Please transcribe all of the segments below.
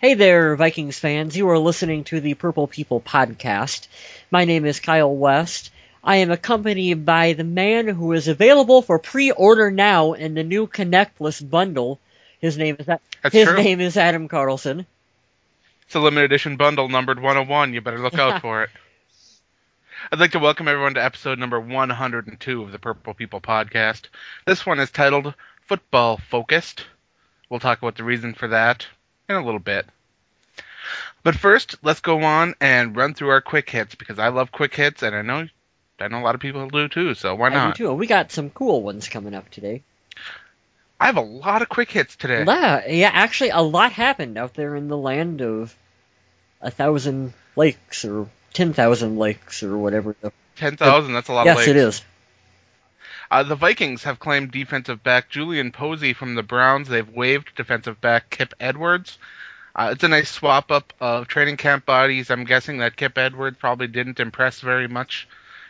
Hey there, Vikings fans. You are listening to the Purple People podcast. My name is Kyle West. I am accompanied by the man who is available for pre-order now in the new Connectless bundle. His name is Adam Carlson. It's a limited edition bundle numbered 101. You better look out for it. I'd like to welcome everyone to episode number 102 of the Purple People podcast. This one is titled Football Focused. We'll talk about the reason for that in a little bit. But first, let's go on and run through our quick hits, because I love quick hits, and I know a lot of people do too, so why not? I do too. We got some cool ones coming up today. I have a lot of quick hits today. Yeah, actually, a lot happened out there in the land of 1,000 lakes, or 10,000 lakes, or whatever. 10,000, that's a lot of lakes. Yes, it is. The Vikings have claimed defensive back Julian Posey from the Browns. They've waived defensive back Kip Edwards. It's a nice swap-up of training camp bodies. I'm guessing that Kip Edwards probably didn't impress very much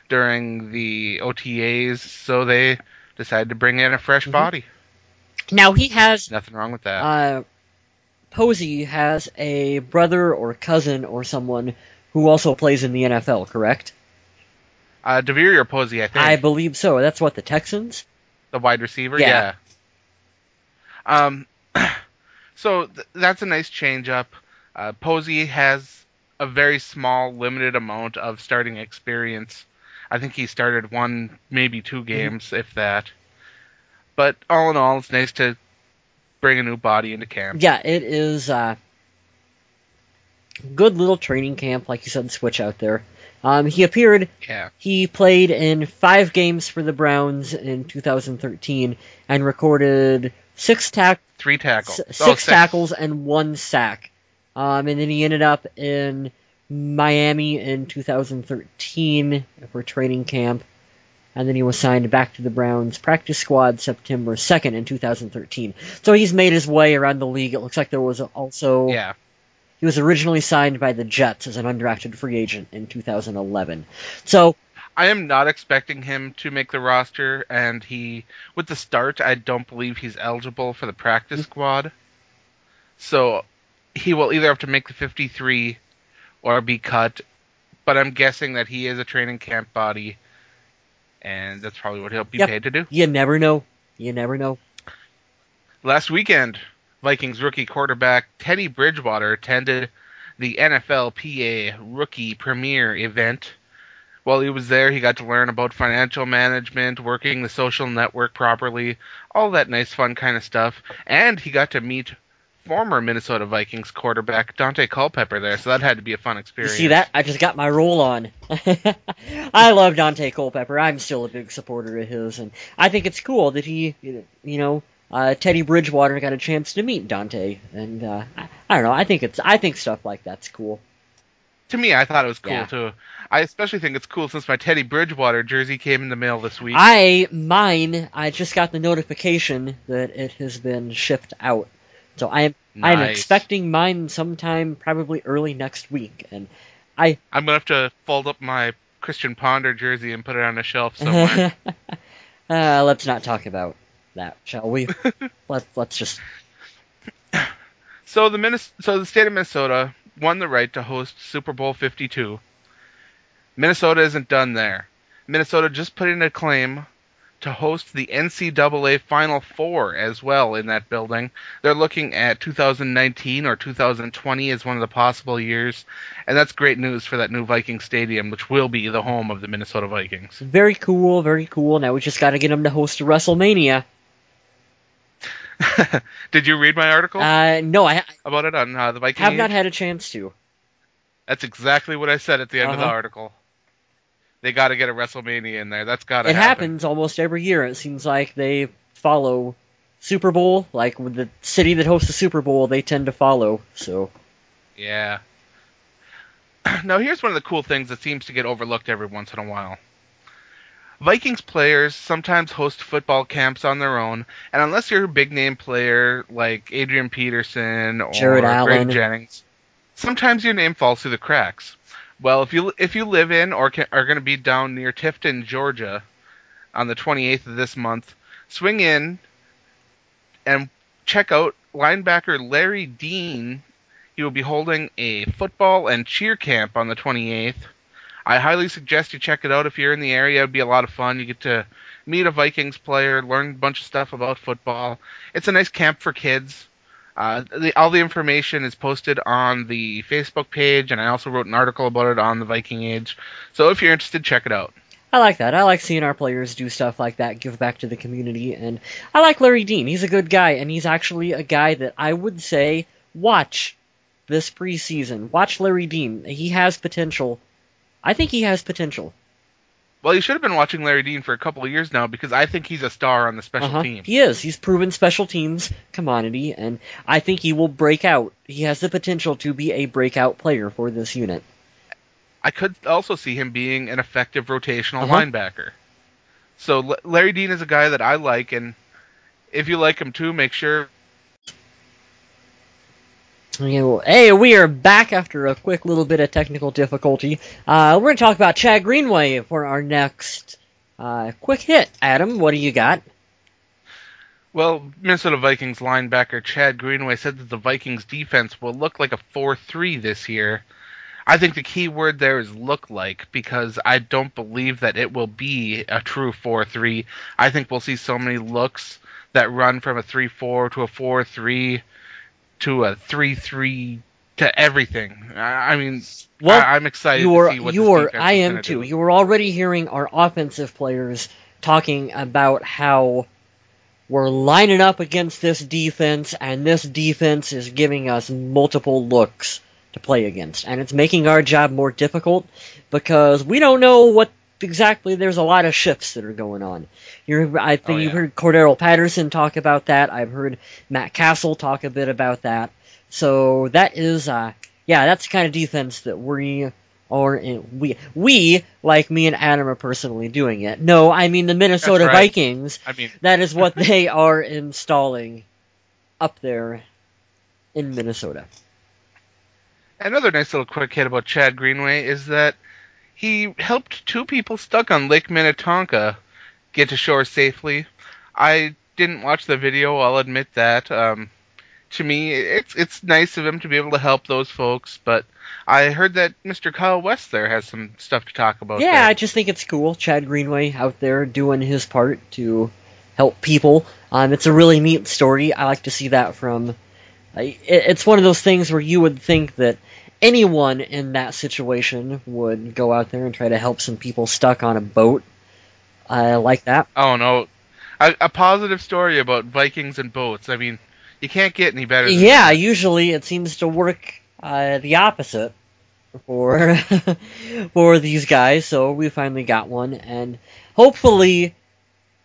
during the OTAs, so they decided to bring in a fresh body. Now, he has... Nothing wrong with that. Posey has a brother or cousin or someone who also plays in the NFL, correct? DeVere or Posey, I think. I believe so. That's what, the Texans? The wide receiver? Yeah. So that's a nice change-up. Posey has a very small, limited amount of starting experience. I think he started one, maybe two games, if that. But all in all, it's nice to bring a new body into camp. Yeah, it is a good little training camp, like you said, switch out there. He appeared. Yeah. He played in 5 games for the Browns in 2013 and recorded 3 tackles. 6 tackles and 1 sack. And then he ended up in Miami in 2013 for training camp. And then he was signed back to the Browns practice squad September 2nd in 2013. So he's made his way around the league. It looks like there was also... Yeah. He was originally signed by the Jets as an undrafted free agent in 2011. So I am not expecting him to make the roster, and with the start, I don't believe he's eligible for the practice squad. So he will either have to make the 53 or be cut, but I'm guessing that he is a training camp body, and that's probably what he'll be paid to do. You never know. You never know. Last weekend, Vikings rookie quarterback Teddy Bridgewater attended the NFLPA Rookie Premier event. While he was there, he got to learn about financial management, working the social network properly, all that nice, fun kind of stuff. And he got to meet former Minnesota Vikings quarterback Dante Culpepper there, so that had to be a fun experience. You see that? I just got my roll on. I love Dante Culpepper. I'm still a big supporter of his, and I think it's cool that he, Teddy Bridgewater got a chance to meet Dante, and I don't know. I think stuff like that's cool. To me, I thought it was cool too. I especially think it's cool since my Teddy Bridgewater jersey came in the mail this week. I just got the notification that it has been shipped out, so I'm expecting mine sometime probably early next week, and I'm gonna have to fold up my Christian Ponder jersey and put it on a shelf somewhere. Let's not talk about that, shall we? let's just. So the state of Minnesota won the right to host Super Bowl 52. Minnesota isn't done there. Minnesota just put in a claim to host the NCAA Final Four as well in that building. They're looking at 2019 or 2020 as one of the possible years, and that's great news for that new Viking Stadium, which will be the home of the Minnesota Vikings. Very cool, very cool. Now we just got to get them to host a WrestleMania. Did you read my article? No, about it on the Viking have Age? not had a chance to. That's exactly what I said at the end of the article. They got to get a WrestleMania in there. That's got to happen. It happens almost every year. It seems like they follow Super Bowl. Like with the city that hosts the Super Bowl, they tend to follow. So. Yeah. Now here's one of the cool things that seems to get overlooked every once in a while. Vikings players sometimes host football camps on their own, and unless you're a big-name player like Adrian Peterson or Jared Allen. Greg Jennings, sometimes your name falls through the cracks. Well, if you live in or are going to be down near Tifton, Georgia, on the 28th of this month, swing in and check out linebacker Larry Dean. He will be holding a football and cheer camp on the 28th. I highly suggest you check it out if you're in the area. It'd be a lot of fun. You get to meet a Vikings player, learn a bunch of stuff about football. It's a nice camp for kids. All the information is posted on the Facebook page, and I also wrote an article about it on the Viking Age. So if you're interested, check it out. I like that. I like seeing our players do stuff like that, give back to the community, and I like Larry Dean. He's a good guy, and he's actually a guy that I would say watch this preseason. Watch Larry Dean. He has potential. I think he has potential. Well, you should have been watching Larry Dean for a couple of years now, because I think he's a star on the special team. He is. He's proven special teams commodity, and I think he will break out. He has the potential to be a breakout player for this unit. I could also see him being an effective rotational linebacker. So Larry Dean is a guy that I like, and if you like him too, make sure... Hey, we are back after a quick little bit of technical difficulty. We're going to talk about Chad Greenway for our next quick hit. Adam, what do you got? Well, Minnesota Vikings linebacker Chad Greenway said that the Vikings defense will look like a 4-3 this year. I think the key word there is look like, because I don't believe that it will be a true 4-3. I think we'll see so many looks that run from a 3-4 to a 4-3 to a 3-3 to everything. I mean, well, I'm excited to see what this defense is I am too. You were already hearing our offensive players talking about how we're lining up against this defense, and this defense is giving us multiple looks to play against, and it's making our job more difficult because we don't know what exactly. There's a lot of shifts that are going on. I think you've heard Cordero Patterson talk about that. I've heard Matt Castle talk a bit about that. So that is, that's the kind of defense that we like me and Adam are personally doing it. No, I mean the Minnesota Vikings. That is what they are installing up there in Minnesota. Another nice little quick hit about Chad Greenway is that he helped two people stuck on Lake Minnetonka get to shore safely. I didn't watch the video, I'll admit that. To me, it's nice of him to be able to help those folks, but I heard that Mr. Kyle West there has some stuff to talk about. Yeah, I just think it's cool. Chad Greenway out there doing his part to help people. It's a really neat story. I like to see that from... It's one of those things where you would think that anyone in that situation would go out there and try to help some people stuck on a boat. I like that. Oh, no. A positive story about Vikings and boats. I mean, you can't get any better than that. Usually it seems to work the opposite for for these guys, so we finally got one, and hopefully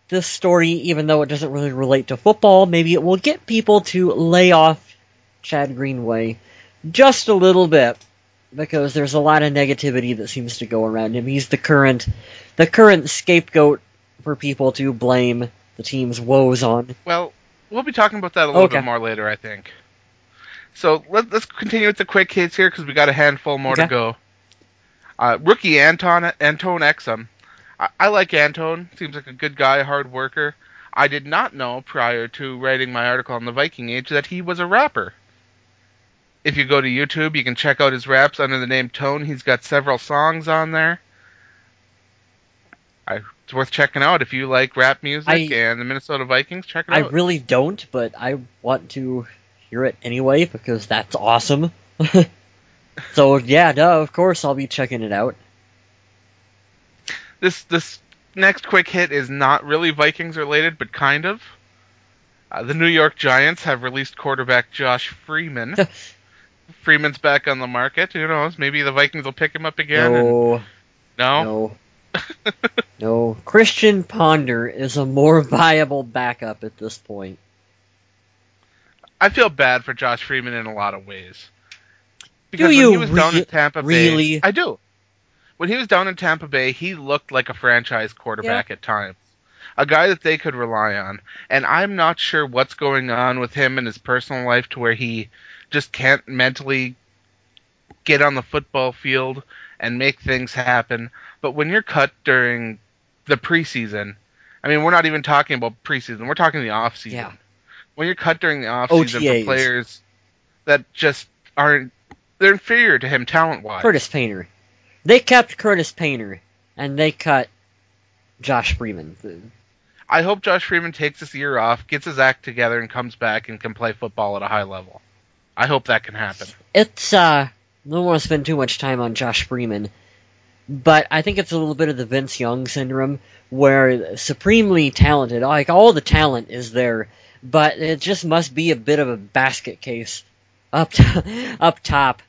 this story, even though it doesn't really relate to football, maybe it will get people to lay off Chad Greenway just a little bit, because there's a lot of negativity that seems to go around him. He's the current scapegoat for people to blame the team's woes on. Well, we'll be talking about that a little bit more later, I think. So let's continue with the quick hits here, because we got a handful more to go. Rookie Anton Exum. I like Anton. Seems like a good guy, hard worker. I did not know prior to writing my article on the Viking Age that he was a rapper. If you go to YouTube, you can check out his raps under the name Tone. He's got several songs on there. It's worth checking out if you like rap music and the Minnesota Vikings. Check it out. I really don't, but I want to hear it anyway because that's awesome. So yeah, of course I'll be checking it out. This next quick hit is not really Vikings related, but kind of. The New York Giants have released quarterback Josh Freeman. Freeman's back on the market. Who knows? Maybe the Vikings will pick him up again. No. No. Christian Ponder is a more viable backup at this point. I feel bad for Josh Freeman in a lot of ways. Because when he was down in Tampa Bay, I do. When he was down in Tampa Bay, he looked like a franchise quarterback at times. A guy that they could rely on. And I'm not sure what's going on with him in his personal life to where he just can't mentally get on the football field and make things happen. But when you're cut during the preseason, I mean, we're not even talking about preseason. We're talking the offseason. Yeah. When you're cut during the offseason for players that just they're inferior to him talent-wise. Curtis Painter. They kept Curtis Painter, and they cut Josh Freeman. I hope Josh Freeman takes this year off, gets his act together, and comes back and can play football at a high level. I hope that can happen. I don't want to spend too much time on Josh Freeman, but I think it's a little bit of the Vince Young syndrome, where supremely talented, like all the talent is there, but it just must be a bit of a basket case up top.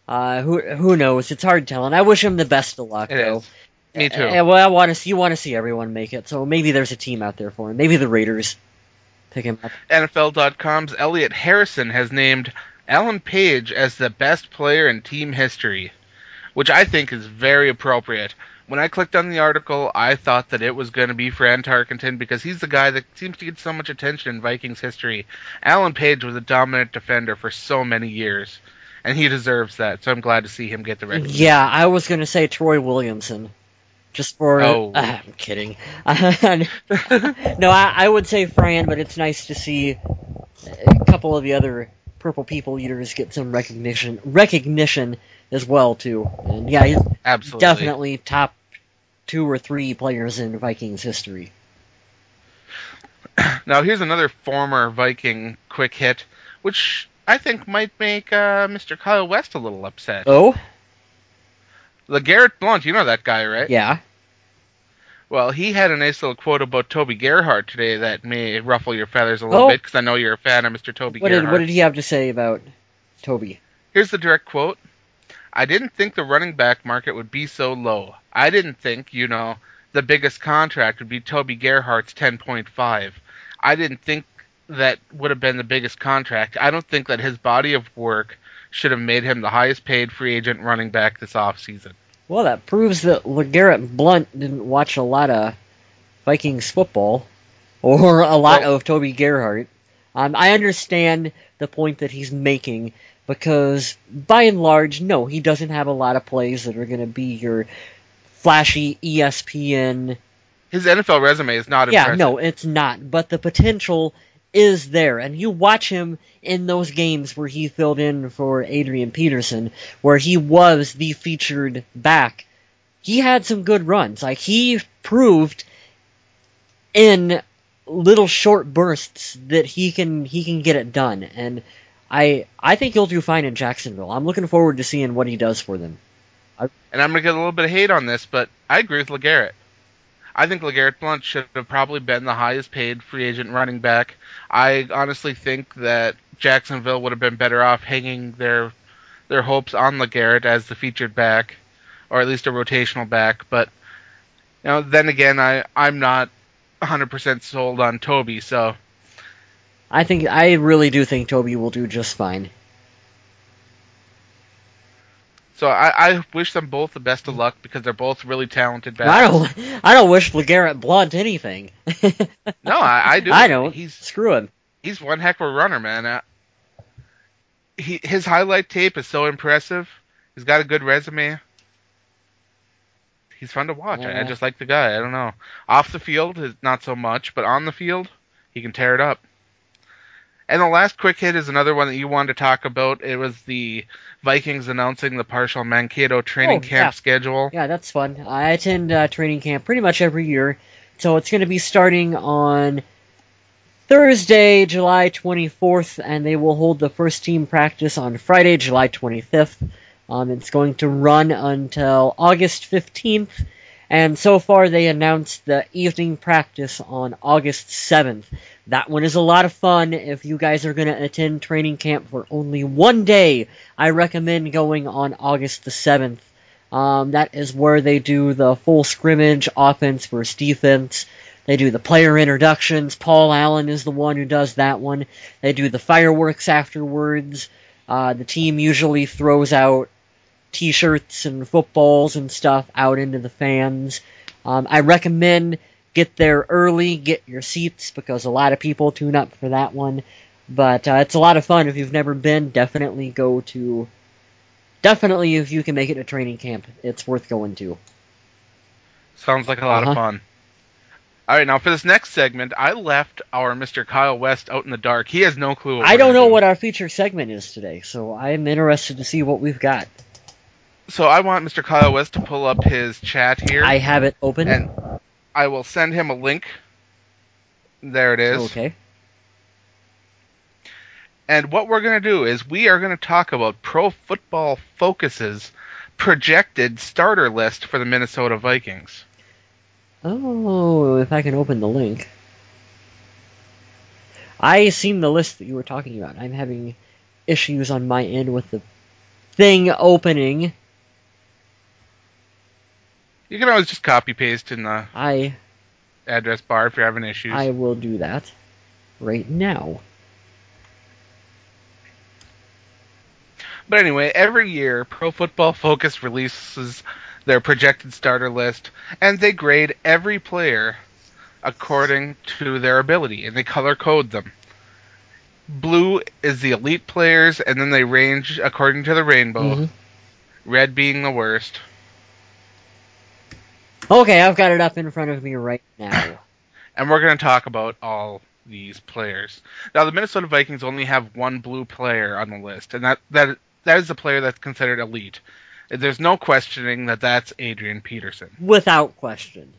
Who knows? It's hard telling. I wish him the best of luck, though. Is. Me too. Well, you want to see everyone make it, so maybe there's a team out there for him. Maybe the Raiders pick him up. NFL.com's Elliot Harrison has named Alan Page as the best player in team history, which I think is very appropriate. When I clicked on the article, I thought that it was going to be Fran Tarkenton because he's the guy that seems to get so much attention in Vikings history. Alan Page was a dominant defender for so many years, and he deserves that, so I'm glad to see him get the recognition. Yeah, I was going to say Troy Williamson. Just for... I'm kidding. No, I would say Fran, but it's nice to see a couple of the other Purple People Eaters get some recognition as well, too. And yeah, he's absolutely definitely top 2 or 3 players in Vikings history. Now, here's another former Viking quick hit, which I think might make Mr. Kyle West a little upset. Oh? LeGarrette Blount, you know that guy, right? Yeah. Well, he had a nice little quote about Toby Gerhart today that may ruffle your feathers a little bit, because I know you're a fan of Mr. Toby Gerhart. What did he have to say about Toby? Here's the direct quote. I didn't think the running back market would be so low. I didn't think, the biggest contract would be Toby Gerhart's 10.5. I didn't think that would have been the biggest contract. I don't think that his body of work should have made him the highest paid free agent running back this offseason. Well, that proves that LeGarrette Blount didn't watch a lot of Vikings football or a lot of Toby Gerhart. I understand the point that he's making because, by and large, no, he doesn't have a lot of plays that are going to be your flashy ESPN. His NFL resume is not impressive. Yeah, no, it's not, but the potential is there, and you watch him in those games where he filled in for Adrian Peterson, where he was the featured back. He had some good runs. Like, he proved in little short bursts that he can get it done, and I think he'll do fine in Jacksonville. I'm looking forward to seeing what he does for them. And I'm going to get a little bit of hate on this, but I agree with LeGarrette. I think LeGarrette Blount should have probably been the highest paid free agent running back. I honestly think that Jacksonville would have been better off hanging their hopes on LeGarrette as the featured back, or at least a rotational back. But then again, I'm not 100% sold on Toby, so I really do think Toby will do just fine. So I wish them both the best of luck because they're both really talented backs. I don't wish LeGarrette Blount anything. No, I do. I don't. Screw him. He's one heck of a runner, man. His highlight tape is so impressive. He's got a good resume. He's fun to watch. Yeah. I just like the guy. I don't know. Off the field, not so much, but on the field, he can tear it up. And the last quick hit is another one that you wanted to talk about. It was the Vikings announcing the partial Mankato training camp schedule. Yeah, that's fun. I attend training camp pretty much every year. So it's going to be starting on Thursday, July 24th, and they will hold the first team practice on Friday, July 25th. It's going to run until August 15th. And so far, they announced the evening practice on August 7th. That one is a lot of fun. If you guys are going to attend training camp for only one day, I recommend going on August the 7th. That is where they do the full scrimmage, offense versus defense. They do the player introductions. Paul Allen is the one who does that one. They do the fireworks afterwards. The team usually throws out T-shirts and footballs and stuff out into the fans. I recommend get there early, get your seats, because a lot of people tune up for that one. But it's a lot of fun. If you've never been, definitely if you can make it to training camp, it's worth going to. Sounds like a lot of fun. All right, now for this next segment, I left our Mr. Kyle West out in the dark. He has no clue what I don't know doing. what our feature segment is today, so I'm interested to see what we've got. So I want Mr. Kyle West to pull up his chat here. I have it open. And I will send him a link. There it is. Okay. And what we're going to do is we are going to talk about Pro Football Focus's projected starter list for the Minnesota Vikings. Oh, if I can open the link. I seen the list that you were talking about. I'm having issues on my end with the thing opening. You can always just copy-paste in the I address bar if you're having issues. I will do that right now. But anyway, every year, Pro Football Focus releases their projected starter list, and they grade every player according to their ability, and they color code them. Blue is the elite players, and then they range according to the rainbow. Mm-hmm. Red being the worst. Okay, I've got it up in front of me right now. And we're going to talk about all these players. Now, the Minnesota Vikings only have one blue player on the list, and that is the player that's considered elite. There's no questioning that that's Adrian Peterson. Without question.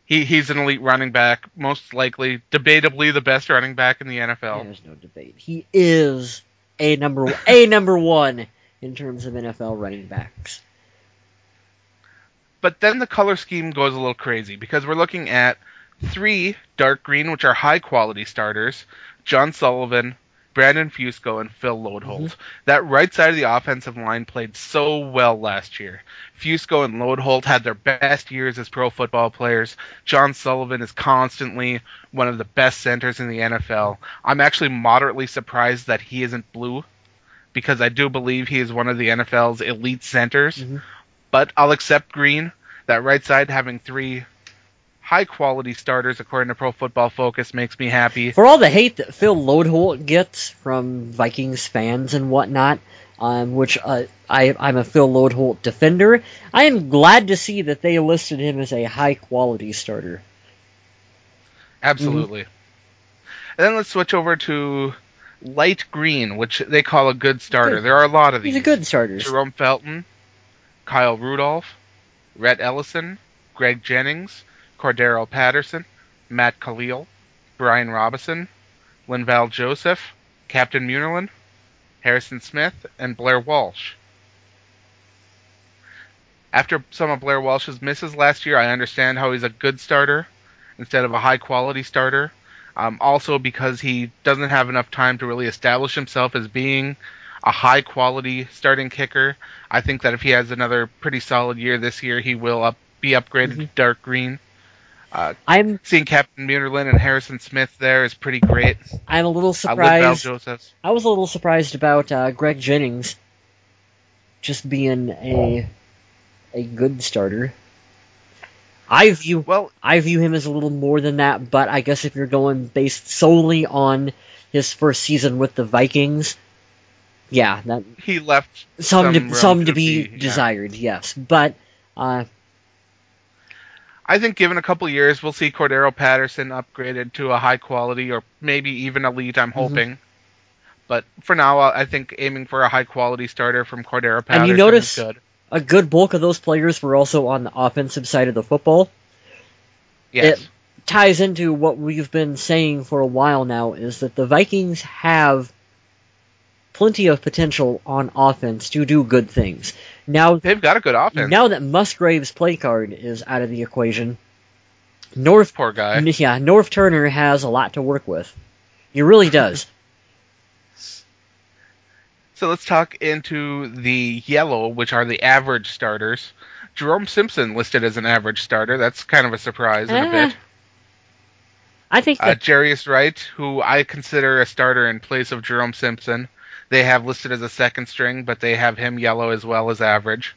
He's an elite running back, most likely, debatably the best running back in the NFL. There's no debate. He is a number one in terms of NFL running backs. But then the color scheme goes a little crazy because we're looking at 3 dark green, which are high-quality starters, John Sullivan, Brandon Fusco, and Phil Lodeholt. Mm-hmm. That right side of the offensive line played so well last year. Fusco and Lodeholt had their best years as pro football players. John Sullivan is constantly one of the best centers in the NFL. I'm actually moderately surprised that he isn't blue because I do believe he is one of the NFL's elite centers. Mm-hmm. But I'll accept green. That right side having 3 high-quality starters, according to Pro Football Focus, makes me happy. For all the hate that Phil Lodeholt gets from Vikings fans and whatnot, which I'm a Phil Lodeholt defender, I am glad to see that they listed him as a high-quality starter. Absolutely. Mm-hmm. And then let's switch over to light green, which they call a good starter. There are a lot of these. He's a good starter. Jerome Felton, Kyle Rudolph, Rhett Ellison, Greg Jennings, Cordero Patterson, Matt Khalil, Brian Robinson, Linval Joseph, Captain Munnerlyn, Harrison Smith, and Blair Walsh. After some of Blair Walsh's misses last year, I understand how he's a good starter instead of a high-quality starter. Also because he doesn't have enough time to really establish himself as being a high-quality starting kicker. I think that if he has another pretty solid year this year, he will be upgraded to dark green. I'm seeing Captain Munnerlyn and Harrison Smith there is pretty great. I'm a little surprised. I was a little surprised about Greg Jennings just being a good starter. I view him as a little more than that, but I guess if you're going based solely on his first season with the Vikings, yeah, that he left some to be desired, yes, but. I think given a couple years, we'll see Cordero Patterson upgraded to a high quality or maybe even elite, I'm hoping. Mm-hmm. But for now, I think aiming for a high quality starter from Cordero Patterson and you notice is good. A good bulk of those players were also on the offensive side of the football. Yes. It ties into what we've been saying for a while now, is that the Vikings have plenty of potential on offense to do good things. Now they've got a good offense. Now that Musgrave's play card is out of the equation, North Turner has a lot to work with. He really does. So let's talk into the yellow, which are the average starters. Jerome Simpson listed as an average starter. That's kind of a surprise in a bit. I think that Jarius Wright, who I consider a starter in place of Jerome Simpson. They have listed as a second string, but they have him yellow as well as average.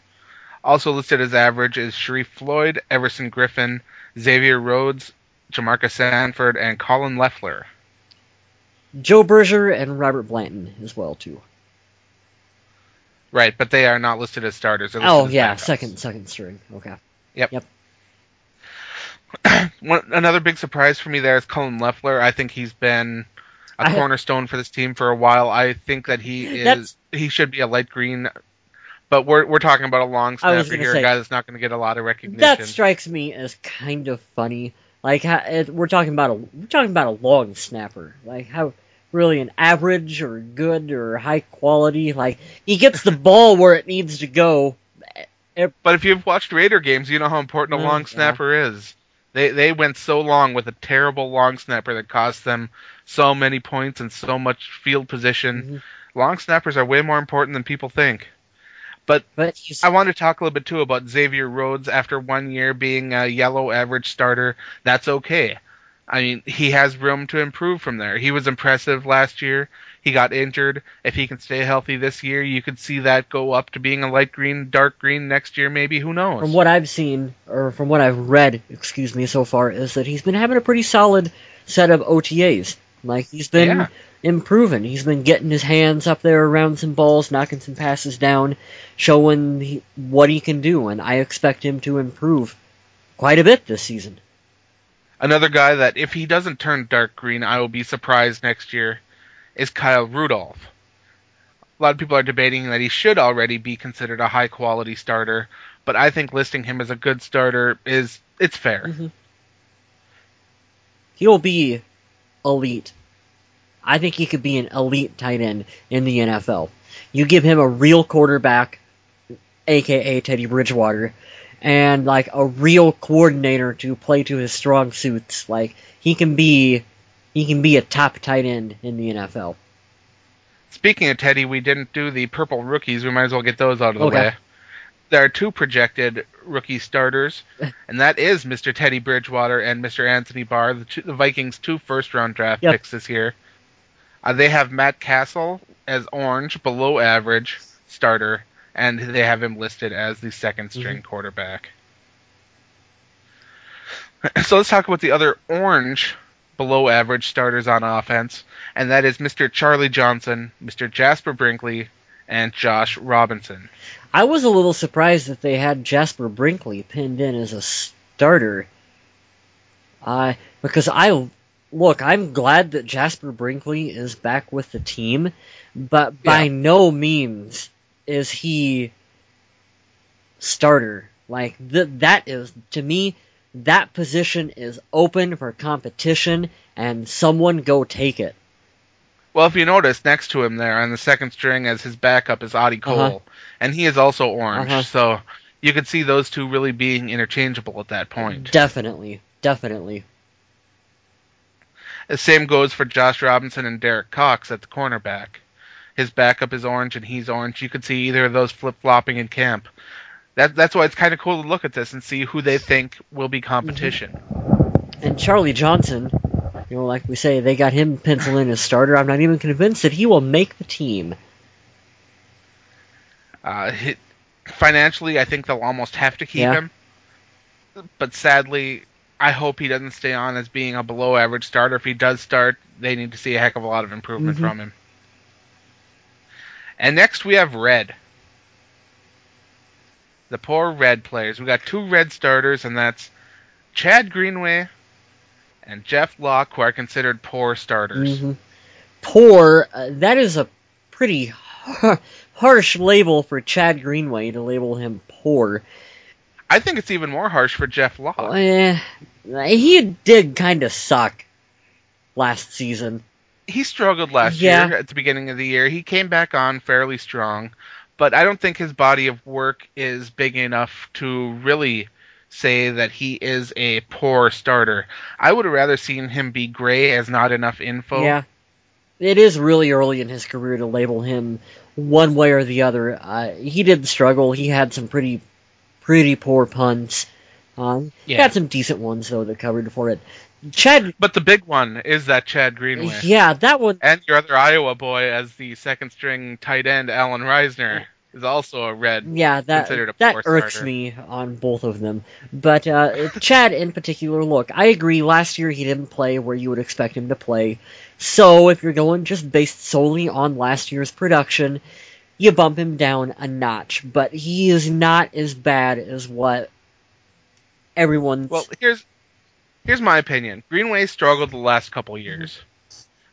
Also listed as average is Sharif Floyd, Everson Griffin, Xavier Rhodes, Jamarcus Sanford, and Colin Leffler. Joe Berger and Robert Blanton as well, too. Right, but they are not listed as starters. Second string. Okay. Yep. Another big surprise for me there is Cullen Loeffler. I think he's been a cornerstone for this team for a while. I think that he should be a light green, but we're talking about a long snapper here, a guy that's not going to get a lot of recognition. That strikes me as kind of funny. Like we're talking about a long snapper. Like how really an average or good or high quality. Like he gets the ball where it needs to go. But if you've watched Raider games, you know how important a long snapper is. They went so long with a terrible long snapper that cost them so many points and so much field position. Mm-hmm. Long snappers are way more important than people think. But I want to talk a little bit, too, about Xavier Rhodes after 1 year being a yellow average starter. That's okay. I mean, he has room to improve from there. He was impressive last year. He got injured. If he can stay healthy this year, you could see that go up to being a light green, dark green next year, maybe. Who knows? From what I've seen, or from what I've read, so far, is that he's been having a pretty solid set of OTAs. Like, he's been improving. He's been getting his hands up there around some balls, knocking some passes down, showing what he can do, and I expect him to improve quite a bit this season. Another guy that, if he doesn't turn dark green, I will be surprised next year, is Kyle Rudolph. A lot of people are debating that he should already be considered a high-quality starter, but I think listing him as a good starter it's fair. Mm-hmm. He'll be elite. I think he could be an elite tight end in the NFL. You give him a real quarterback, a.k.a. Teddy Bridgewater, and like a real coordinator to play to his strong suits. Like he can be a top tight end in the NFL. Speaking of Teddy, we didn't do the purple rookies. We might as well get those out of the way. There are two projected rookie starters, and that is Mr. Teddy Bridgewater and Mr. Anthony Barr, the Vikings' 2 first-round draft picks this year. They have Matt Castle as orange, below average starter, and they have him listed as the second-string quarterback. So let's talk about the other orange, below average starters on offense, and that is Mr. Charlie Johnson, Mr. Jasper Brinkley, and Josh Robinson. I was a little surprised that they had Jasper Brinkley pinned in as a starter. Because I'm glad that Jasper Brinkley is back with the team, but by no means is he starter. Like, that is, to me, that position is open for competition, and someone go take it. Well, if you notice, next to him there on the second string as his backup is Audie Cole, and he is also orange, so you could see those two really being interchangeable at that point. Definitely. The same goes for Josh Robinson and Derek Cox at the cornerback. His backup is orange and he's orange. You could see either of those flip-flopping in camp. That's why it's kind of cool to look at this and see who they think will be competition. And Charlie Johnson, like we say, they got him penciled in as starter. I'm not even convinced that he will make the team. Financially, I think they'll almost have to keep him. But sadly, I hope he doesn't stay on as being a below-average starter. If he does start, they need to see a heck of a lot of improvement from him. And next we have Red. The poor Red players. We got 2 Red starters, and that's Chad Greenway and Jeff Locke, who are considered poor starters. Poor? That is a pretty harsh label for Chad Greenway to label him poor. I think it's even more harsh for Jeff Locke. He did kind of suck last season. He struggled last year at the beginning of the year. He came back on fairly strong, but I don't think his body of work is big enough to really say that he is a poor starter. I would have rather seen him be gray as not enough info. Yeah. It is really early in his career to label him one way or the other. He did struggle. He had some pretty poor punts. He had some decent ones, though, that covered for it. But the big one is that Chad Greenway. Yeah, that one. And your other Iowa boy as the second-string tight end, Alan Reisner, is also a Red. Yeah, that irks me on both of them. But Chad in particular, look, I agree, last year he didn't play where you would expect him to play. So if you're going just based solely on last year's production, you bump him down a notch. But he is not as bad as what everyone's... Well, Here's my opinion. Greenway struggled the last couple years.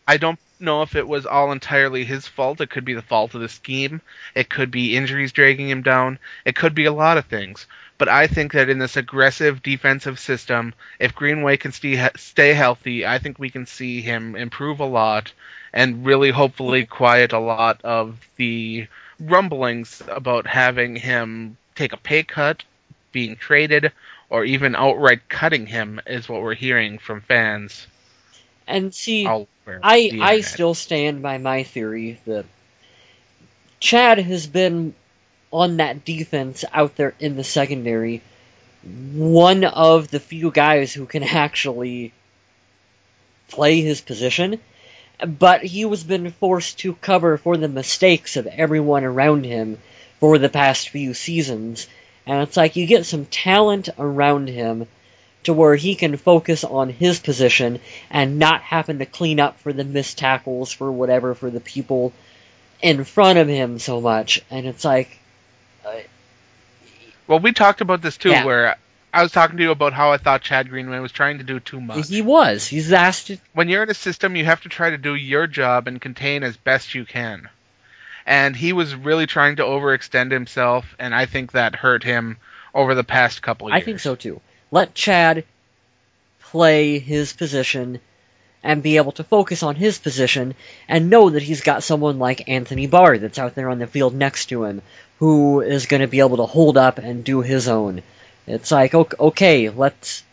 I don't know if it was all entirely his fault. It could be the fault of the scheme. It could be injuries dragging him down. It could be a lot of things. But I think that in this aggressive defensive system, if Greenway can stay healthy, I think we can see him improve a lot and really hopefully quiet a lot of the rumblings about having him take a pay cut, being traded, or even outright cutting him is what we're hearing from fans. And see, I still stand by my theory that Chad has been on that defense out there in the secondary, one of the few guys who can actually play his position, but he has been forced to cover for the mistakes of everyone around him for the past few seasons. And it's like you get some talent around him to where he can focus on his position and not having to clean up for the missed tackles for the people in front of him so much. And it's like... well, we talked about this too, where I was talking to you about how I thought Chad Greenway was trying to do too much. He was. He's asked to... When you're in a system, you have to try to do your job and contain as best you can. And he was really trying to overextend himself, and I think that hurt him over the past couple years. I think so too. Let Chad play his position and be able to focus on his position and know that he's got someone like Anthony Barr that's out there on the field next to him who is going to be able to hold up and do his own. It's like, okay, let's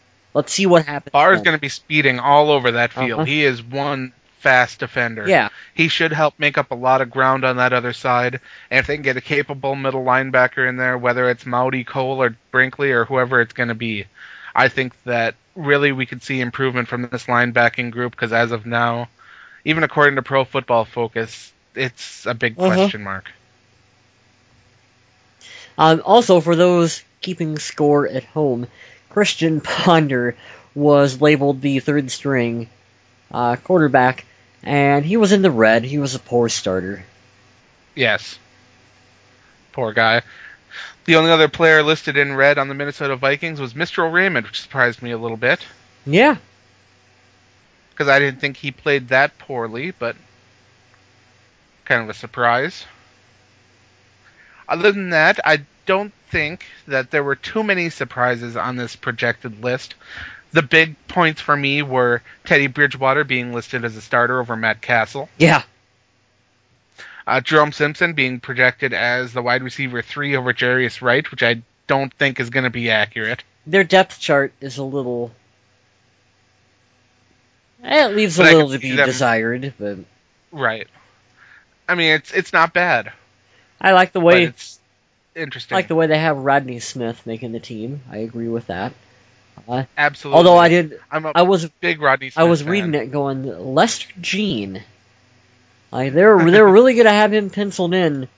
see what happens. Barr is going to be speeding all over that field. He is one fast defender. Yeah. He should help make up a lot of ground on that other side. And if they can get a capable middle linebacker in there, whether it's Maudy, Cole, or Brinkley, or whoever it's going to be, I think that really we could see improvement from this linebacking group, because as of now, even according to Pro Football Focus, it's a big question mark. Also, for those keeping score at home, Christian Ponder was labeled the third string quarterback, and he was in the red. He was a poor starter. Yes. Poor guy. The only other player listed in red on the Minnesota Vikings was Mr. Raymond, which surprised me a little bit. Yeah. Because I didn't think he played that poorly, but kind of a surprise. Other than that, I don't think that there were too many surprises on this projected list. The big points for me were Teddy Bridgewater being listed as a starter over Matt Castle. Yeah. Jerome Simpson being projected as the wide receiver 3 over Jarius Wright, which I don't think is going to be accurate. Their depth chart is a little... it leaves a little to be desired, but... Right. I mean, it's not bad. I like the way... it's interesting. I like the way they have Rodney Smith making the team. I agree with that. Absolutely. Although I was a big Rodney Smith I was reading it going, Lester Jean. Like they're really gonna have him penciled in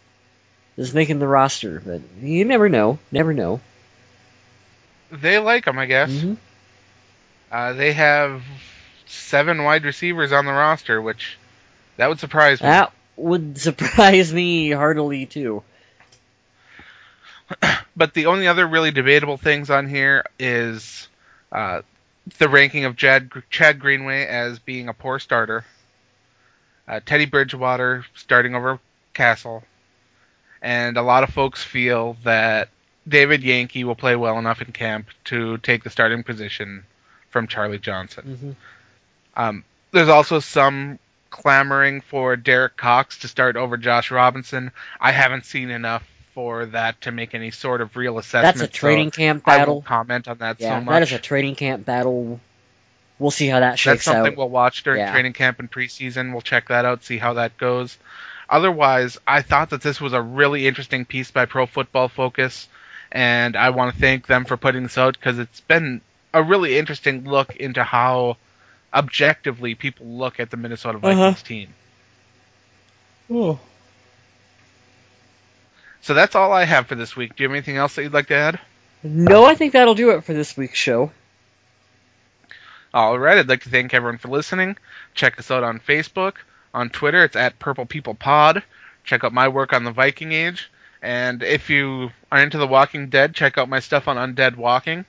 as making the roster, but you never know. Never know. They like him, I guess. Mm-hmm. They have 7 wide receivers on the roster, which that would surprise me. That would surprise me heartily too. But the only other really debatable things on here is the ranking of Chad Greenway as being a poor starter, Teddy Bridgewater starting over Castle, and a lot of folks feel that David Yankee will play well enough in camp to take the starting position from Charlie Johnson. Mm-hmm. There's also some clamoring for Derek Cox to start over Josh Robinson. I haven't seen enough for that to make any sort of real assessment. That's a training camp battle. I won't comment on that so much. That is a training camp battle. We'll see how that shakes out. That's something we'll watch during training camp and preseason. We'll check that out, see how that goes. Otherwise, I thought that this was a really interesting piece by Pro Football Focus, and I want to thank them for putting this out because it's been a really interesting look into how objectively people look at the Minnesota Vikings team. Oh. So that's all I have for this week. Do you have anything else that you'd like to add? No, I think that'll do it for this week's show. All right, I'd like to thank everyone for listening. Check us out on Facebook. On Twitter, it's at Purple People Pod. Check out my work on the Viking Age. And if you are into The Walking Dead, check out my stuff on Undead Walking.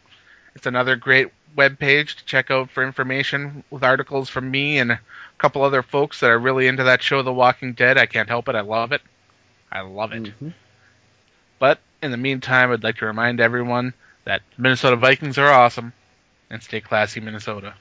It's another great webpage to check out for information with articles from me and a couple other folks that are really into that show, The Walking Dead. I can't help it. I love it. I love it. Mm-hmm. But in the meantime, I'd like to remind everyone that Minnesota Vikings are awesome, and stay classy, Minnesota.